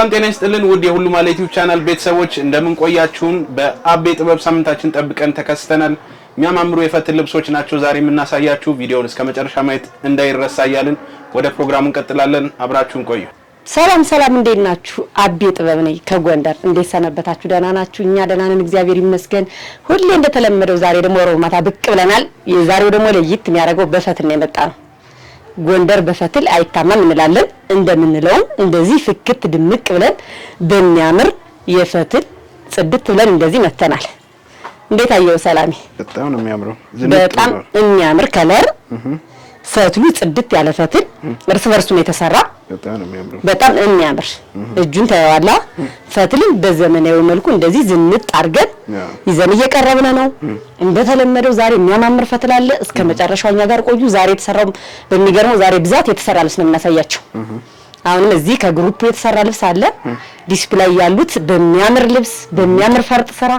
ሰላም ጤና ይስጥልን ውድ የሁሉ ማለት ዩቲዩብ ቻናል ቤተሰቦች እንደምን ቆያችሁን? በአቤ ጥበብ ሳምንታችን ጠብቀን ተከስተናል። የሚያማምሩ የፈትል ልብሶች ናቸው ዛሬ የምናሳያችሁ። ቪዲዮውን እስከመጨረሻ ማየት እንዳይረሳ እያልን ወደ ፕሮግራሙ እንቀጥላለን። አብራችሁን ቆዩ። ሰላም እንዴት ናችሁ? አቤ ጥበብ ነኝ ከጎንደር። እንዴት ሰነበታችሁ? ደህና ናችሁ? እኛ ደህና ነን እግዚአብሔር ይመስገን። ሁሌ እንደተለመደው ዛሬ ደግሞ ሮብ ማታ ብቅ ብለናል። የዛሬው ደግሞ ለየት የሚያደርገው በፈትል ነው የመጣ ነው። ጎንደር በፈትል አይታማም እንላለን። እንደምንለው እንደዚህ ፍክት ድምቅ ብለን በሚያምር የፈትል ጽድት ብለን እንደዚህ መተናል። እንዴት አየው ሰላሚ? በጣም ነው የሚያምረው። በጣም የሚያምር ከለር ፈትሉ ጽድት ያለ ፈትል እርስ በርሱ ነው የተሰራ። በጣም የሚያምር እጁን ተዋላ ፈትልን በዘመናዊ መልኩ እንደዚህ ዝንጥ አድርገን ይዘን እየቀረብን ነው። እንደተለመደው ዛሬ የሚያማምር ፈትል አለ። እስከ መጨረሻው እኛ ጋር ቆዩ። ዛሬ የተሰራው በሚገርመው ዛሬ ብዛት የተሰራ ልብስ ነው የምናሳያቸው። አሁንም እዚህ ከግሩፕ የተሰራ ልብስ አለ። ዲስፕሌይ ያሉት በሚያምር ልብስ በሚያምር ፈርጥ ስራ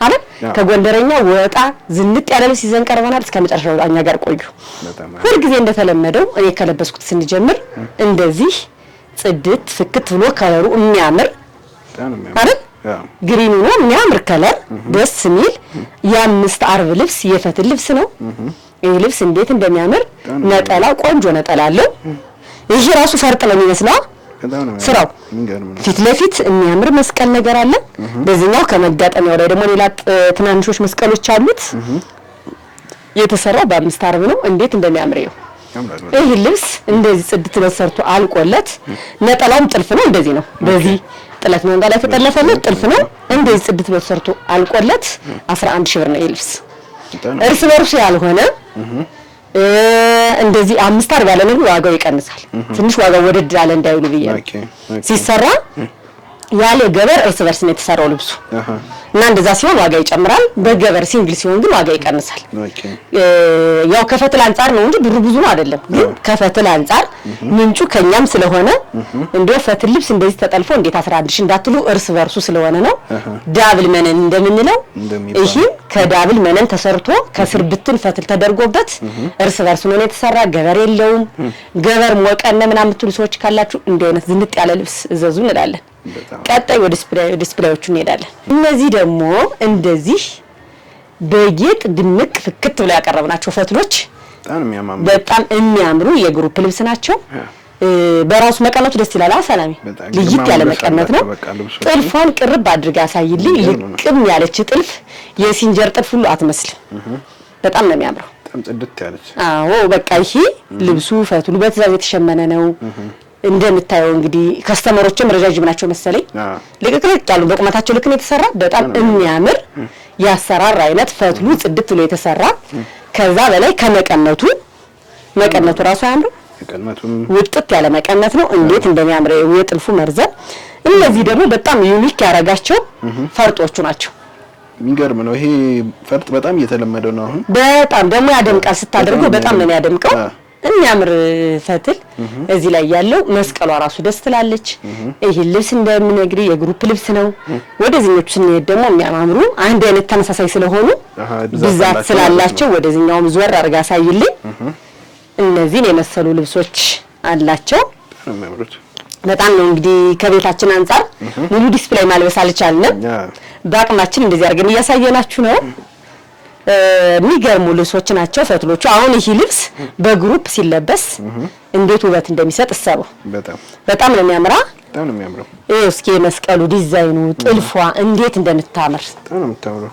አይደል? ከጎንደረኛ ወጣ ዝንጥ ያለ ልብስ ይዘን ቀርበናል። እስከ መጨረሻው እኛ ጋር ቆዩ። ሁሉ ጊዜ እንደተለመደው እኔ ከለበስኩት ስንጀምር እንደዚህ ጽድት ፍክት ብሎ ከለሩ የሚያምር አይደል? ግሪኑ ነው የሚያምር ከለር ደስ የሚል የአምስት አርብ ልብስ የፈትል ልብስ ነው። ይሄ ልብስ እንዴት እንደሚያምር ነጠላ ቆንጆ ነጠላ አለው። ይሄ ራሱ ፈርጥ ነው የሚመስለው ስራው። ፊት ለፊት የሚያምር መስቀል ነገር አለ። በዚህኛው ከመጋጠሚያው ላይ ደግሞ ሌላ ትናንሾች መስቀሎች አሉት። የተሰራው በአምስት አርብ ነው። እንዴት እንደሚያምር ይሄ ልብስ እንደዚህ ጽድት ተሰርቶ አልቆለት ነጠላውም ጥልፍ ነው። እንደዚህ ነው። በዚህ ጥለት ነው እንዳለ ተጠለፈለት ጥልፍ ነው። እንደዚህ ጽድት ተሰርቶ አልቆለት 11 ሺህ ብር ነው ይሄ ልብስ። እርስ በርሱ ያልሆነ እንደዚህ አምስት አርብ ያለ ነው ዋጋው ይቀንሳል። ትንሽ ዋጋው ወደድ ያለ እንዳይሉ ብዬ ሲሰራ ያለ ገበር እርስ በርስ ነው የተሰራው ልብሱ እና እንደዛ ሲሆን ዋጋ ይጨምራል። በገበር ሲንግል ሲሆን ግን ዋጋ ይቀንሳል። ያው ከፈትል አንፃር ነው እንጂ ብሩ ብዙ ነው አይደለም። ግን ከፈትል አንፃር ምንጩ ከኛም ስለሆነ እንደው ፈትል ልብስ እንደዚህ ተጠልፎ እንዴት 11 ሺህ እንዳትሉ እርስ በርሱ ስለሆነ ነው። ዳብል መነን እንደምንለው ይሄ ከዳብል መነን ተሰርቶ ከስር ብትን ፈትል ተደርጎበት እርስ በርሱ ነው የተሰራ። ገበር የለውም። ገበር ሞቀነ ምናምን የምትሉ ሰዎች ካላችሁ እንዲህ አይነት ዝንጥ ያለ ልብስ እዘዙ እንላለን። ቀጣይ ወደ ዲስፕሌዮቹ እንሄዳለን። እነዚህ ደግሞ እንደዚህ በጌጥ ድምቅ ፍክት ብለው ያቀረብናቸው ፈትሎች በጣም የሚያምሩ የግሩፕ ልብስ ናቸው። በራሱ መቀነቱ ደስ ይላል። ሰላሚ ልይት ያለ መቀነት ነው። ጥልፏን ቅርብ አድርጋ ያሳይልኝ። ልቅም ያለች ጥልፍ የሲንጀር ጥልፍ ሁሉ አትመስልም። በጣም ነው የሚያምረው። በጣም ጽድት ያለች። አዎ በቃ ይሄ ልብሱ ፈትሉ በትእዛዝ የተሸመነ ነው። እንደምታየው እንግዲህ ከስተመሮችም ረጃጅም ናቸው መሰለኝ። ልቅቅልቅ ያሉ በቁመታቸው ልክ ነው የተሰራ። በጣም የሚያምር ያሰራር አይነት ፈትሉ ጽድት ብሎ የተሰራ። ከዛ በላይ ከመቀነቱ ራሱ ያምሩ ውጥት ያለ መቀነት ነው። እንዴት እንደሚያምር የጥልፉ መርዘም። እነዚህ ደግሞ በጣም ዩኒክ ያረጋቸው ፈርጦቹ ናቸው። የሚገርም ነው። ይሄ ፈርጥ በጣም እየተለመደ ነው አሁን። በጣም ደግሞ ያደምቃል ስታደርገው በጣም ነው ያደምቀው። የሚያምር ፈትል እዚህ ላይ ያለው መስቀሏ ራሱ ደስ ትላለች። ይሄ ልብስ እንደምነግርህ የግሩፕ ልብስ ነው። ወደዚህኞቹ ስንሄድ ደግሞ የሚያማምሩ አንድ አይነት ተመሳሳይ ስለሆኑ ብዛት ስላላቸው ወደዚህኛውም ዞር አድርጋ ያሳይልኝ። እነዚህን የመሰሉ ልብሶች አላቸው። በጣም ነው እንግዲህ ከቤታችን አንፃር ሙሉ ዲስፕሌይ ማልበስ አልቻልንም። በአቅማችን እንደዚህ አድርገን እያሳየናችሁ ነው። የሚገርሙ ልብሶች ናቸው ፈትሎቹ። አሁን ይሄ ልብስ በግሩፕ ሲለበስ እንዴት ውበት እንደሚሰጥ እሰበው። በጣም ነው የሚያምራ። በጣም ነው የሚያምረው። እስኪ መስቀሉ ዲዛይኑ ጥልፏ እንዴት እንደምታምር በጣም ነው የምታምረው።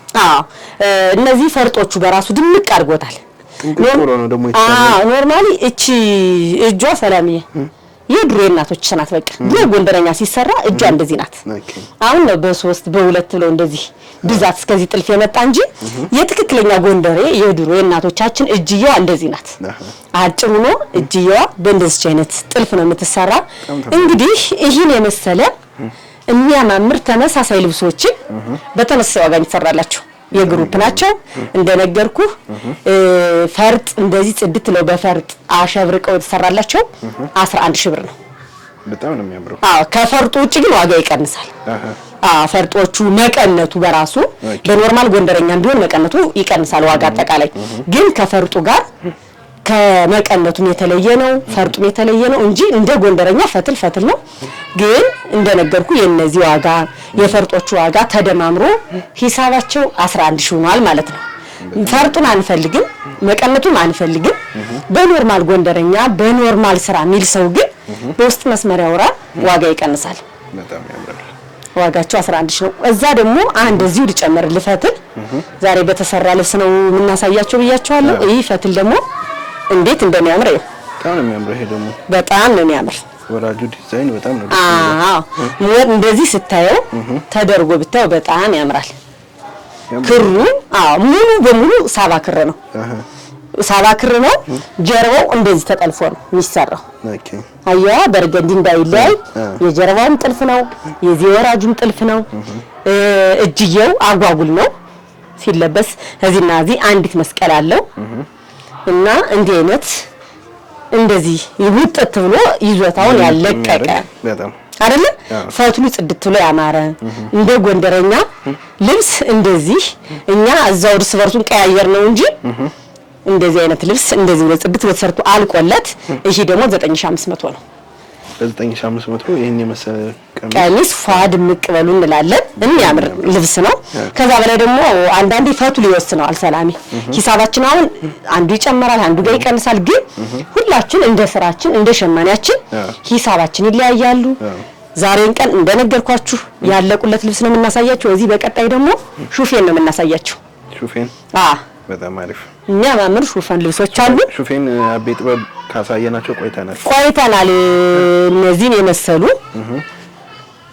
እነዚህ ፈርጦቹ በራሱ ድምቅ አድርጎታል። ኖርማሊ እቺ እጇ ሰላምዬ የድሮ እናቶች ሰናት በቃ ጎንደረኛ ሲሰራ እጇ እንደዚህ ናት። አሁን ነው በ3 በ2 ብለው እንደዚህ ብዛት እስከዚህ ጥልፍ የመጣ እንጂ የትክክለኛ ጎንደሬ የድሮ እናቶቻችን እጅየዋ እንደዚህ ናት። አጭሩ ነው እጅየዋ በእንደዚህ አይነት ጥልፍ ነው የምትሰራ። እንግዲህ ይሄን የመሰለ የሚያማምር ተመሳሳይ ልብሶችን በተመሳሳይ ዋጋ ይሰራላችሁ የግሩፕ ናቸው። እንደነገርኩ ፈርጥ እንደዚህ ጽድት ነው በፈርጥ አሸብርቀው ተሰራላቸው 11 ሺህ ብር ነው። በጣም ነው የሚያምረው። ከፈርጡ ውጪ ግን ዋጋ ይቀንሳል። ፈርጦቹ መቀነቱ በራሱ በኖርማል ጎንደረኛ ቢሆን መቀነቱ ይቀንሳል ዋጋ አጠቃላይ። ግን ከፈርጡ ጋር ከመቀነቱም የተለየ ነው ፈርጡም የተለየ ነው እንጂ እንደ ጎንደረኛ ፈትል ነው ግን እንደነገርኩ የነዚህ ዋጋ የፈርጦቹ ዋጋ ተደማምሮ ሂሳባቸው 11 ሺህ ሆኗል ማለት ነው ፈርጡን አንፈልግም መቀነቱን አንፈልግም በኖርማል ጎንደረኛ በኖርማል ስራ ሚል ሰው ግን በውስጥ መስመር ያወራ ዋጋ ይቀንሳል በጣም ያምራል ዋጋቸው 11 ሺህ ነው እዛ ደግሞ አንድ እዚሁ ሊጨመር ልፈትል ዛሬ በተሰራ ልብስ ነው የምናሳያቸው ብያቸዋለሁ ይሄ ፈትል ደግሞ እንዴት እንደሚያምር በጣም ነው የሚያምር ይሄ ደግሞ በጣም ነው የሚያምር ወራጁ ዲዛይን በጣም ነው ሞር እንደዚህ ስታየው ተደርጎ ብታየው በጣም ያምራል ክሩ ሙሉ በሙሉ ሳባ ክር ነው ሳባ ክር ነው ጀርባው እንደዚህ ተጠልፎ ነው የሚሰራው ኦኬ አያ በርገንዲ እንዳይለይ የጀርባውም ጥልፍ ነው የዚህ ወራጁም ጥልፍ ነው እጅየው አጓጉል ነው ሲለበስ እዚህና እዚህ አንዲት መስቀል አለው እና እንዲህ አይነት እንደዚህ ይውጥት ብሎ ይዞታውን ያለቀቀ በጣም አይደለ ፈትሉ ጽድት ብሎ ያማረ እንደ ጎንደረኛ ልብስ እንደዚህ እኛ እዛው እርስ በርሱን ቀያየር ነው እንጂ እንደዚህ አይነት ልብስ እንደዚህ ብሎ ጽድት ብሎ ተሰርቶ አልቆለት ይሄ ደግሞ 9500 ነው 9500 ይሄን የመሰለ ቀሚስ ፏድ ምቅበሉ እንላለን የሚያምር ልብስ ነው ከዛ በላይ ደግሞ አንዳንዴ ፈትሉ ይወስነዋል ሰላሚ ሂሳባችን አሁን አንዱ ይጨምራል አንዱ ጋር ይቀንሳል ግን ሁላችን እንደ ስራችን እንደ ሸማኔያችን ሂሳባችን ይለያያሉ ዛሬን ቀን እንደነገርኳችሁ ያለቁለት ልብስ ነው የምናሳያችሁ እዚህ በቀጣይ ደግሞ ሹፌን ነው የምናሳያችሁ ሹፌን በጣም አሪፍ የሚያማምር ሹፌን ልብሶች አሉ ሹፌን አቤ ጥበብ ካሳየናቸው ቆይተናል እነዚህን የመሰሉ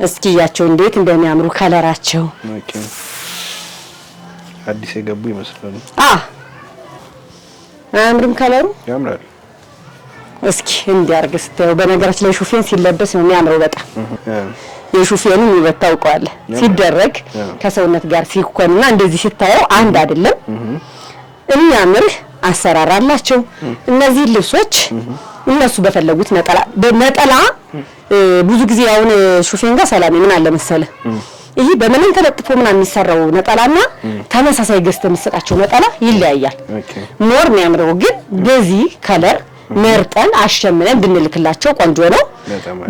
እስኪያቸው እንዴት እንደሚያምሩ ከለራቸው ኦኬ አዲስ የገቡ ይመስላሉ አምርም ከለሩ ያምራል እስኪ እንዲያርግ ስታዩ በነገራችን ላይ ሹፌን ሲለበስ ነው የሚያምረው በጣም የሹፌኑ ይወጣውቀዋል ሲደረግ ከሰውነት ጋር ሲኮንና እንደዚህ ሲታየው አንድ አይደለም የሚያምር አሰራር አላቸው እነዚህ ልብሶች እነሱ በፈለጉት ነጠላ ብዙ ጊዜ አሁን ሹፌን ጋር ሰላም ምን አለ መሰለ ይሄ በመነን ተለጥፎ ምናምን የሚሰራው ነጠላና ተመሳሳይ ገዝተ የሚሰጣቸው ነጠላ ይለያያል ሞር የሚያምረው ግን በዚህ ከለር መርጠን አሸምነን ብንልክላቸው ቆንጆ ነው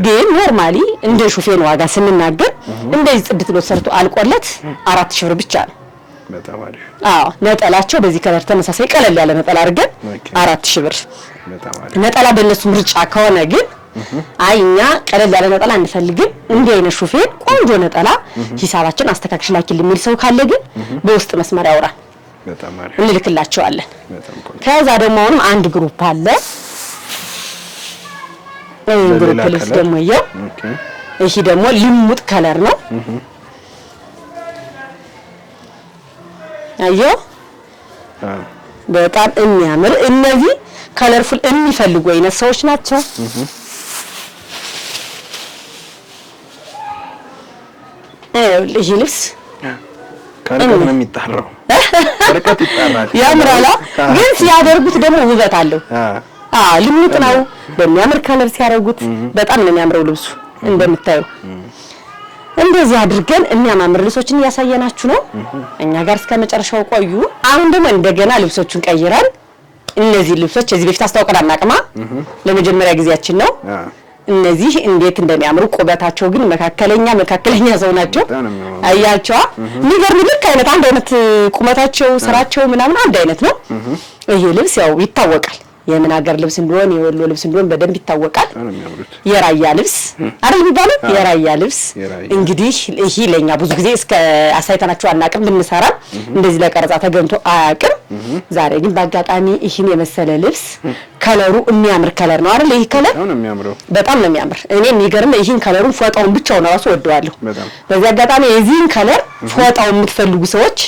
ግን ኖርማሊ እንደ ሹፌን ዋጋ ስንናገር እንደዚህ ጽድት ብሎ ተሰርቶ አልቆለት 4000 ብር ብቻ ነው በጣም አሪፍ ነጠላቸው በዚህ ከለር ተመሳሳይ ቀለል ያለ ነጠላ አድርገን 4000 ብር በጣም አሪፍ ነጠላ በእነሱ ምርጫ ከሆነ ግን አይኛ ቀለል ያለ ነጠላ እንፈልግም እንዲህ አይነት ሹፌን ቆንጆ ነጠላ ሂሳባችን አስተካክሽላኪል የሚል ሰው ካለ ግን በውስጥ መስመር ያውራ በጣም አሪፍ እንልክላቸዋለን በጣም ቆንጆ ከዛ ደግሞ አሁንም አንድ ግሩፕ አለ ግሩፕ ልብስ ደግሞ ይሄው እሺ ደግሞ ልሙጥ ከለር ነው አዮ በጣም የሚያምር እነዚህ ከለርፉል የሚፈልጉ አይነት ሰዎች ናቸው ይሄ ልብስ ከርቀት ነው የሚጣራው ከርቀት ይጣራል ያምራላ ግን ሲያደርጉት ደግሞ ውበት አለው ልሙጥ ነው በሚያምር ከለር ሲያደርጉት በጣም ነው የሚያምረው ልብሱ እንደምታዩ እንደዚህ አድርገን የሚያማምር ልብሶችን ያሳየናችሁ ነው እኛ ጋር እስከ መጨረሻው ቆዩ አሁን ደግሞ እንደገና ልብሶቹን ቀይረን እነዚህ ልብሶች እዚህ በፊት አስተዋውቀን አናቅማ ለመጀመሪያ ጊዜያችን ነው እነዚህ እንዴት እንደሚያምሩ ቁበታቸው ግን መካከለኛ ሰው ናቸው አያቸው የሚገርም ልክ አንድ አይነት ቁመታቸው ስራቸው ምናምን አንድ አይነት ነው ይሄ ልብስ ያው ይታወቃል የምን ሀገር ልብስ እንደሆነ የወሎ ልብስ እንደሆነ በደንብ ይታወቃል የራያ ልብስ አይደል የሚባለው የራያ ልብስ እንግዲህ ይሄ ለኛ ብዙ ጊዜ እስከ አሳይተናቸው አናቅም ብንሰራ እንደዚህ ለቀረጻ ተገንቶ አያቅም ዛሬ ግን በአጋጣሚ ይሄን የመሰለ ልብስ ከለሩ የሚያምር ከለር ነው አይደል ይሄ ከለር በጣም ነው የሚያምር እኔ የሚገርም ይሄን ከለሩን ፎጣውን ብቻውን ራሱ ወደዋለሁ በዚህ አጋጣሚ የዚህን ከለር ፎጣውን የምትፈልጉ ሰዎች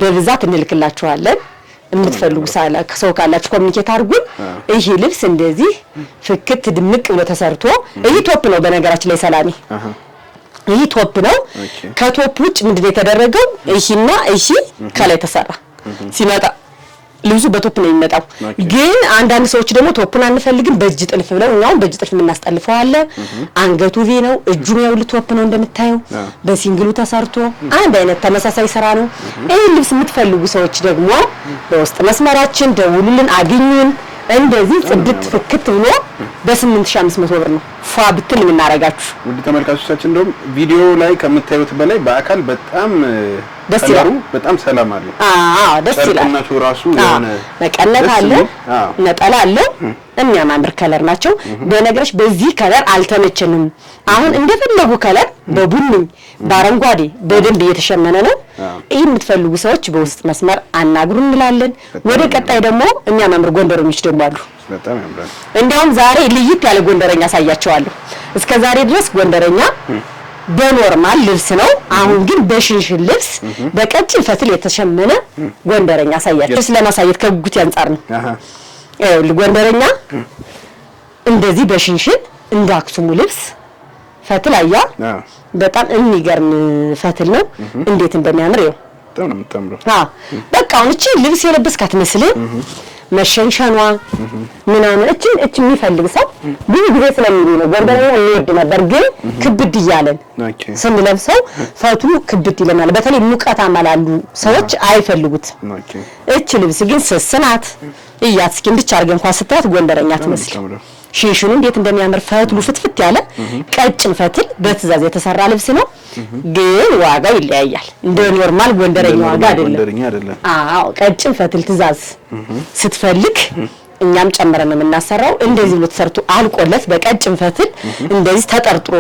በብዛት እንልክላችኋለን የምትፈልጉ ሰው ካላችሁ ኮሙኒኬት አድርጉን ይሄ ልብስ እንደዚህ ፍክት ድምቅ ብሎ ተሰርቶ ይሄ ቶፕ ነው በነገራችን ላይ ሰላሚ ይሄ ቶፕ ነው ከቶፕ ውጭ ምንድነው የተደረገው ይሄና ይሄ ከላይ ተሰራ ሲመጣ ልብሱ በቶፕ ነው የሚመጣው ግን አንዳንድ ሰዎች ደግሞ ቶፕን አንፈልግም በእጅ ጥልፍ ብለው እኛው በእጅ ጥልፍ የምናስጠልፈው አለ አንገቱ ቪ ነው እጁም ያው ቶፕ ነው እንደምታየው በሲንግሉ ተሰርቶ አንድ አይነት ተመሳሳይ ስራ ነው። ይሄን ልብስ የምትፈልጉ ሰዎች ደግሞ በውስጥ መስመራችን ደውሉልን አግኙን። እንልክላችኋለን። የምትፈልጉ ሰዎች ደግሞ በደንብ ይታወቃል። የራያ ልብስ አይደል የሚባለው? በጣም ነው የሚያምር። እነዚህ ከለርፉል የሚፈልጉ አይነት ሰዎች ናቸው። ይሄ ልብስ እንደዚህ ከለርፉል የሚፈልጉ አይነት ሰዎች ናቸው። እንደዚህ ጽድት ፍክት ብሎ በ8500 ብር ነው ፏ ብትን የምናረጋችሁ። ውድ ተመልካቾቻችን እንደውም ቪዲዮ ላይ ከምታዩት በላይ በአካል በጣም ደስ ይላል። በጣም ሰላም አለው። ደስ ይላል። ጨርቅነቱ ራሱ የሆነ መቀነት አለ፣ ነጠላ አለው። የሚያማምር ከለር ናቸው። በነገራችን በዚህ ከለር አልተመቸንም። አሁን እንደፈለጉ ከለር በቡኒ በአረንጓዴ በደንብ እየተሸመነ ነው። ይህ የምትፈልጉ ሰዎች በውስጥ መስመር አናግሩ እንላለን። ወደ ቀጣይ ደግሞ የሚያማምር ጎንደረኞች ደግሞ አሉ። በጣም ያምራል። እንዲያውም ዛሬ ልይት ያለ ጎንደረኛ አሳያቸዋለሁ። እስከ ዛሬ ድረስ ጎንደረኛ በኖርማል ልብስ ነው። አሁን ግን በሽንሽን ልብስ በቀጭን ፈትል የተሸመነ ጎንደረኛ አሳያቸው። ስለማሳየት ከጉጉት አንፃር ነው። ጎንደረኛ እንደዚህ በሽንሽን እንደ አክሱሙ ልብስ ፈትል አያ በጣም የሚገርም ፈትል ነው። እንዴት እንደሚያምር ይኸው በጣም ነው የምታምረው። በቃ አሁን እቺ ልብስ የለበስካት መስልህ መሸንሸኗ ምናምን እቺ የሚፈልግ ሰው ብዙ ጊዜ ስለሚሉ ነው ጎንደረኛ የሚወድ ነበር። ግን ክብድ ይያለን ስንለብሰው ፈቱ ክብድ ይለናል። በተለይ ሙቀታማ ላሉ ሰዎች አይፈልጉት። እቺ ልብስ ግን ስስናት እያት እስኪ እንድቻ አድርገን እንኳን ስታያት ጎንደረኛ ትመስል። ሽንሽኑ እንዴት እንደሚያምር ፈትሉ ፍትፍት ያለ ቀጭን ፈትል በትእዛዝ የተሰራ ልብስ ነው። ግን ዋጋው ይለያያል። እንደ ኖርማል ጎንደረኛ ዋጋ አይደለም። ቀጭን ፈትል ትእዛዝ ስትፈልግ እኛም ጨምረን የምናሰራው እንደዚህ ብሎ ተሰርቶ አልቆለት በቀጭን ፈትል እንደዚህ ተጠርጥሮ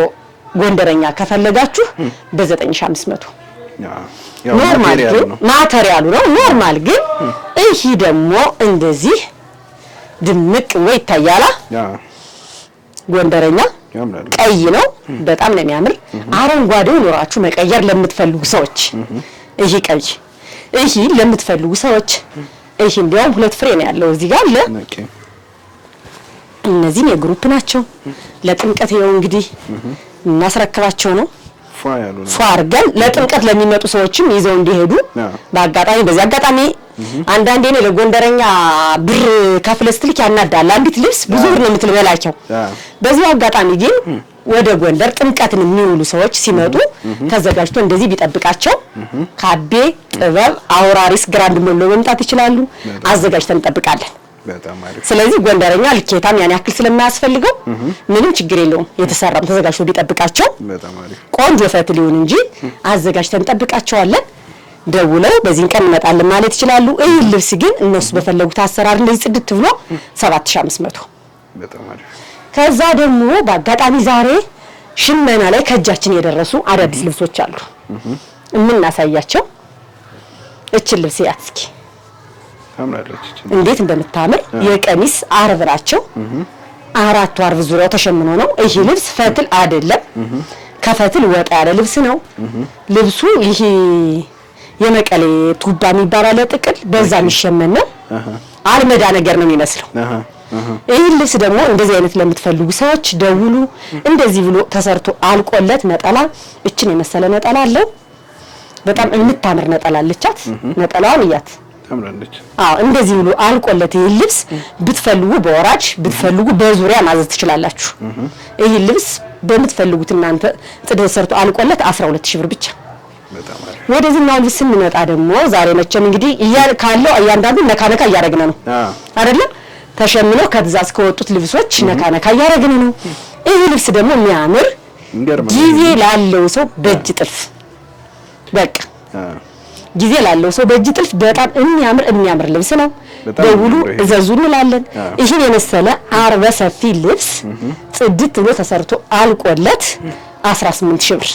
ጎንደረኛ ከፈለጋችሁ በ9500 ኖርማል ግን ማቴሪያሉ ነው። ኖርማል ግን ይሄ ደግሞ እንደዚህ ድምቅ ወይ ይታያላ። ጎንደረኛ ቀይ ነው፣ በጣም ነው የሚያምር። አረንጓዴው ኖራችሁ መቀየር ለምትፈልጉ ሰዎች ይሄ ቀይ፣ ይሄ ለምትፈልጉ ሰዎች ይሄ እንዲያውም 2 ፍሬ ነው ያለው እዚህ ጋር አለ። እነዚህም የግሩፕ ናቸው። ለጥምቀት ይኸው እንግዲህ እናስረክባቸው ነው። ፏ አድርገን ለጥምቀት ለሚመጡ ሰዎችም ይዘው እንዲሄዱ በአጋጣሚ በዚህ አጋጣሚ አንዳንዴ ነው ለጎንደረኛ ብር ከፍለ ስትልክ ያናዳል። አንዲት ልብስ ብዙ ብር ነው የምትልበላቸው። በዚህ አጋጣሚ ግን ወደ ጎንደር ጥምቀትን የሚውሉ ሰዎች ሲመጡ ተዘጋጅቶ እንደዚህ ቢጠብቃቸው ካቤ ጥበብ አውራሪስ ግራንድ ሞሎ መምጣት ይችላሉ። አዘጋጅተን እንጠብቃለን። ስለዚህ ጎንደረኛ ልኬታም ያን ያክል ስለማያስፈልገው ምንም ችግር የለውም። የተሰራም ተዘጋጅቶ ቢጠብቃቸው ቆንጆ ፈትል ይሁን እንጂ አዘጋጅተን እንጠብቃቸዋለን። ደውለው በዚህን ቀን እንመጣለን ማለት ይችላሉ። ይህ ልብስ ግን እነሱ በፈለጉት አሰራር እንደዚህ ጽድት ብሎ 7500 ከዛ ደግሞ በአጋጣሚ ዛሬ ሽመና ላይ ከእጃችን የደረሱ አዳዲስ ልብሶች አሉ የምናሳያቸው። እቺን ልብስ ያት እስኪ እንዴት እንደምታምር የቀሚስ አርብ ናቸው። 4 አርብ ዙሪያው ተሸምኖ ነው። ይሄ ልብስ ፈትል አይደለም፣ ከፈትል ወጣ ያለ ልብስ ነው። ልብሱ ይሄ የመቀሌ ቱባ የሚባል አለ ጥቅል በዛ የሚሸመን ነው። አልመዳ ነገር ነው የሚመስለው። ይሄ ልብስ ደግሞ እንደዚህ አይነት ለምትፈልጉ ሰዎች ደውሉ። እንደዚህ ብሎ ተሰርቶ አልቆለት ነጠላ እችን የመሰለ ነጠላ አለው። በጣም የምታምር ነጠላ አለቻት። ነጠላዋን እያት ታምራለች። እንደዚህ ብሎ አልቆለት ይሄ ልብስ ብትፈልጉ በወራጅ ብትፈልጉ በዙሪያ ማዘዝ ትችላላችሁ። ይሄ ልብስ በምትፈልጉት እናንተ ጥደት ሰርቶ አልቆለት 12000 ብር ብቻ። ወደዚህ ነው ልብስ ስንመጣ ደግሞ ዛሬ መቼም እንግዲህ ካለው እያንዳንዱ ነካነካ እያደረግን ነው አይደለ? ተሸምኖ ከትእዛዝ ከወጡት ልብሶች ነካነካ እያደረግን ነው። ይሄ ልብስ ደግሞ የሚያምር ጊዜ ላለው ሰው በእጅ ጥልፍ በቃ ጊዜ ላለው ሰው በእጅ ጥልፍ በጣም የሚያምር ልብስ ነው። ደውሉ እዘዙ እንላለን። ይሄን የመሰለ አርበ ሰፊ ልብስ ጽድት ብሎ ተሰርቶ አልቆለት 18000 ብር።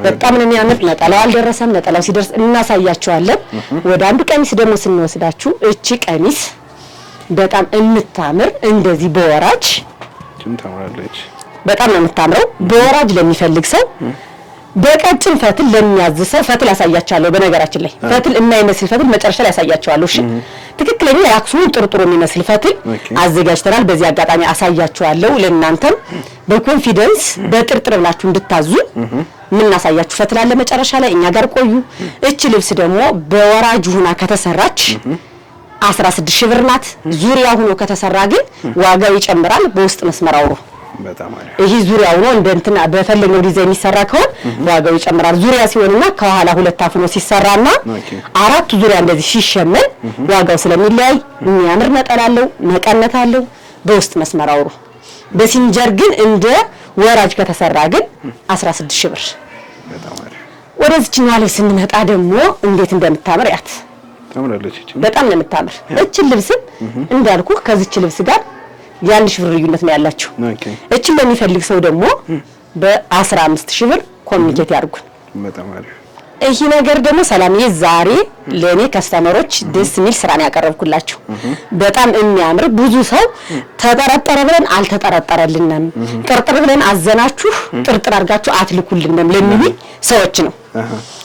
በጣም ነው የሚያምር። ነጠላው አልደረሰም። ነጠላው ሲደርስ እናሳያቸዋለን። ወደ አንዱ ቀሚስ ደግሞ ስንወስዳችሁ እቺ ቀሚስ በጣም የምታምር እንደዚህ በወራጅ በጣም ነው የምታምረው። በወራጅ ለሚፈልግ ሰው በቀጭን ፈትል ለሚያዝሰው ፈትል ያሳያቻለሁ። በነገራችን ላይ ፈትል የማይመስል ፈትል መጨረሻ ላይ ያሳያቻለሁ። እሺ ትክክለኛ የአክሱም ጥርጥሩ የሚመስል ፈትል አዘጋጅተናል። በዚህ አጋጣሚ አሳያችኋለሁ። ለእናንተም በኮንፊደንስ በጥርጥር ብላችሁ እንድታዙ ምን እናሳያችሁ ፈትል አለ መጨረሻ ላይ። እኛ ጋር ቆዩ። እቺ ልብስ ደግሞ በወራጅ ሆና ከተሰራች 16000 ብር ናት። ዙሪያ ሆኖ ከተሰራ ግን ዋጋው ይጨምራል። በውስጥ መስመር አውሩ በጣም አሪፍ። ይሄ ዙሪያው ነው እንትና በፈለገው ዲዛይን የሚሰራ ከሆነ ዋጋው ይጨምራል። ዙሪያ ሲሆንና ከኋላ ሁለት አፍኖ ሲሰራና አራቱ ዙሪያ እንደዚህ ሲሸመን ዋጋው ስለሚለያይ የሚያምር ነጠላ አለው፣ መቀነት አለው። በውስጥ መስመር አውሩ። በሲንጀር ግን እንደ ወራጅ ከተሰራ ግን 16000 ብር። በጣም አሪፍ። ወደዚህኛው ላይ ስንመጣ ደግሞ እንዴት እንደምታምር ያት ታምራለች። በጣም ነው የምታምር። እቺን ልብስ እንዳልኩ ከዚች ልብስ ጋር የ1000 ብር ልዩነት ነው ያላችሁ። እቺን ለሚፈልግ ሰው ደግሞ በ15000 ብር ኮሚኒኬት ያድርጉን። በጣም አሪፍ። ይሄ ነገር ደግሞ ሰላምዬ ዛሬ ለኔ ከስተመሮች ደስ የሚል ስራ ነው ያቀረብኩላችሁ። በጣም የሚያምር ብዙ ሰው ተጠረጠረ ብለን አልተጠረጠረልንም፣ ጥርጥር ብለን አዘናችሁ ጥርጥር አድርጋችሁ አትልኩልንም ለሚሉ ሰዎች ነው።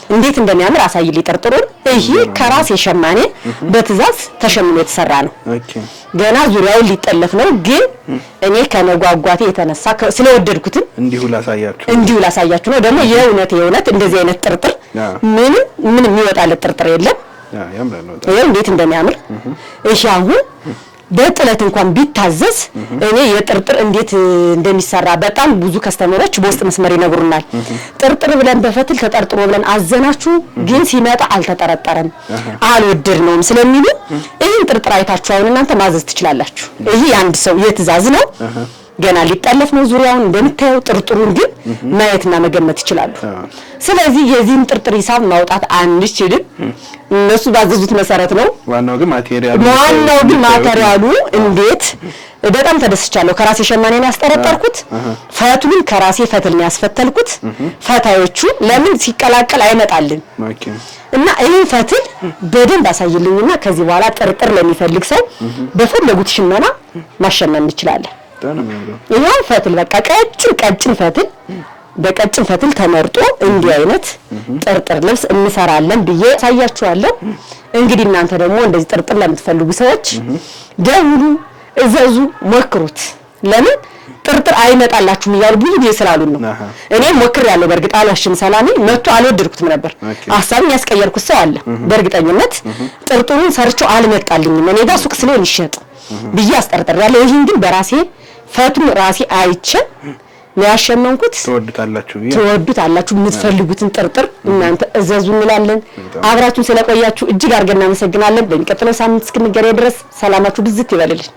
እንዴት እንደሚያምር አሳይልኝ ጥርጥሩን። ይሄ ከራስ የሸማኔ በትዕዛዝ ተሸምኖ የተሰራ ነው። ገና ዙሪያውን ሊጠለፍ ነው፣ ግን እኔ ከመጓጓቴ የተነሳ ስለወደድኩትም እንዲሁ ላሳያችሁ ነው። ደግሞ የእውነት እንደዚህ አይነት ጥርጥር ምንም የሚወጣለት ጥርጥር የለም። ይሄ እንዴት እንደሚያምር እሺ። አሁን በጥለት እንኳን ቢታዘዝ እኔ የጥርጥር እንዴት እንደሚሰራ በጣም ብዙ ከስተመሮች በውስጥ መስመር ይነግሩናል። ጥርጥር ብለን በፈትል ተጠርጥሮ ብለን አዘናችሁ፣ ግን ሲመጣ አልተጠረጠረም አልወደድነውም ስለሚሉ ይሄን ጥርጥር አይታችሁ አሁን እናንተ ማዘዝ ትችላላችሁ። ይሄ አንድ ሰው የትእዛዝ ነው። ገና ሊጠለፍ ነው ዙሪያውን እንደምታየው። ጥርጥሩን ግን ማየትና መገመት ይችላሉ። ስለዚህ የዚህን ጥርጥር ሂሳብ ማውጣት አንችልም። እነሱ ባዘዙት መሰረት ነው። ዋናው ግን ማቴሪያሉ እንዴት በጣም ተደስቻለሁ። ከራሴ ሸማኔን ያስጠረጠርኩት ፈትሉን ከራሴ ፈትል ነው ያስፈተልኩት። ፈታዮቹ ለምን ሲቀላቀል አይመጣልን እና ይሄን ፈትል በደንብ አሳይልኝና ከዚህ በኋላ ጥርጥር ለሚፈልግ ሰው በፈለጉት ሽመና ማሸመን እንችላለን። ይሄ ፈትል በቃ ቀጭን ፈትል በቀጭን ፈትል ተመርጦ እንዲህ አይነት ጥርጥር ልብስ እንሰራለን ብዬ ሳያችኋለሁ። እንግዲህ እናንተ ደግሞ እንደዚህ ጥርጥር ለምትፈልጉ ሰዎች ደውሉ፣ እዘዙ፣ ሞክሩት። ለምን ጥርጥር አይመጣላችሁም እያሉ ብዙ ጊዜ ስላሉን ነው። እኔም ሞክሬያለሁ። በእርግጥ አልዋሽም። ሰላሜ መጥቶ አልወደድኩትም ነበር። ሐሳብን ያስቀየርኩት ሰው አለ። በእርግጠኝነት ጥርጥሩን ሰርቼው አልመጣልኝም። እኔ ጋር ሱቅ ስለሆነ ይሸጥ ብዬ አስጠርጥሬያለሁ። ይሄን ግን በራሴ ፈትሉ ራሴ አይቼ ያሸመንኩት ትወዱታላችሁ። የምትፈልጉትን ጥርጥር እናንተ እዘዙ እንላለን። አብራችሁን ስለቆያችሁ እጅግ አድርገን እናመሰግናለን። በሚቀጥለው ሳምንት እስክንገናኝ ድረስ ሰላማችሁ ብዝት ይበልልን።